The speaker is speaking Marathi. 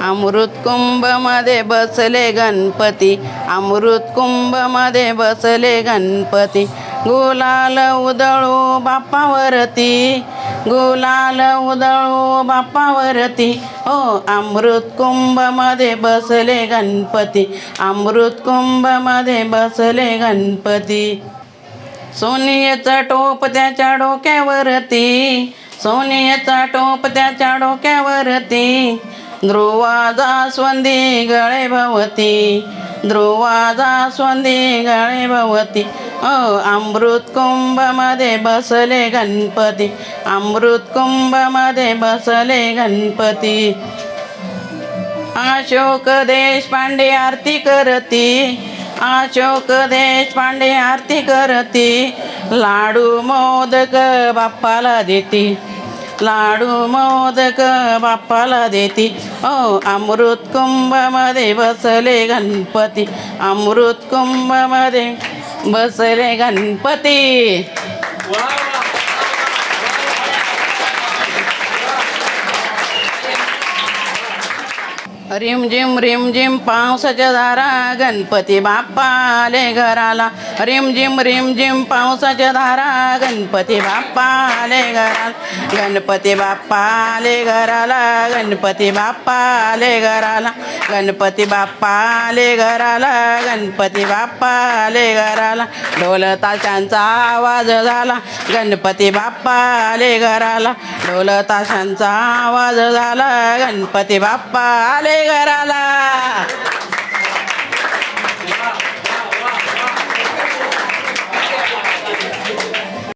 अमृत कुंभमध्ये बसले गणपती, अमृत कुंभमध्ये बसले गणपती. गुलाल उधळू बाप्पावरती, गुलाल उधळू बाप्पावरती. ओ अमृत कुंभमध्ये बसले गणपती, अमृत कुंभमध्ये बसले गणपती. सोन्याचा टोप त्याच्या डोक्यावरती, सोन्याचा टोप त्याच्या डोक्यावरती. ध्रुवा जास्वंदी गळे भवती, ध्रुवा जास्वंदी गळे भवती. अमृत कुंभमध्ये बसले गणपती, अमृत कुंभमध्ये बसले गणपती. अशोक देशपांडे आरती करती, अशोक देशपांडे आरती करती. लाडू मोदक बाप्पाला देती, लाडू मोदक बाप्पाला देती. अमृत कुंभमध्ये बसले गणपती, अमृत कुंभमध्ये बसले गणपती. रिमझिम रिमझिम पावसाच्या धारा गणपती बाप्पा आले घराला. रिमझिम रिमझिम पावसाच्या धारा गणपती बाप्पा आले घराला. गणपती बाप्पा आले घराला, गणपती बाप्पा आले घराला. गणपती बाप्पा आले घराला, गणपती बाप्पा आले घराला. ढोल ताशांचा आवाज झाला, गणपती बाप्पा आले घराला. ढोल ताशांचा आवाज झाला, गणपती बाप्पा आले घराला.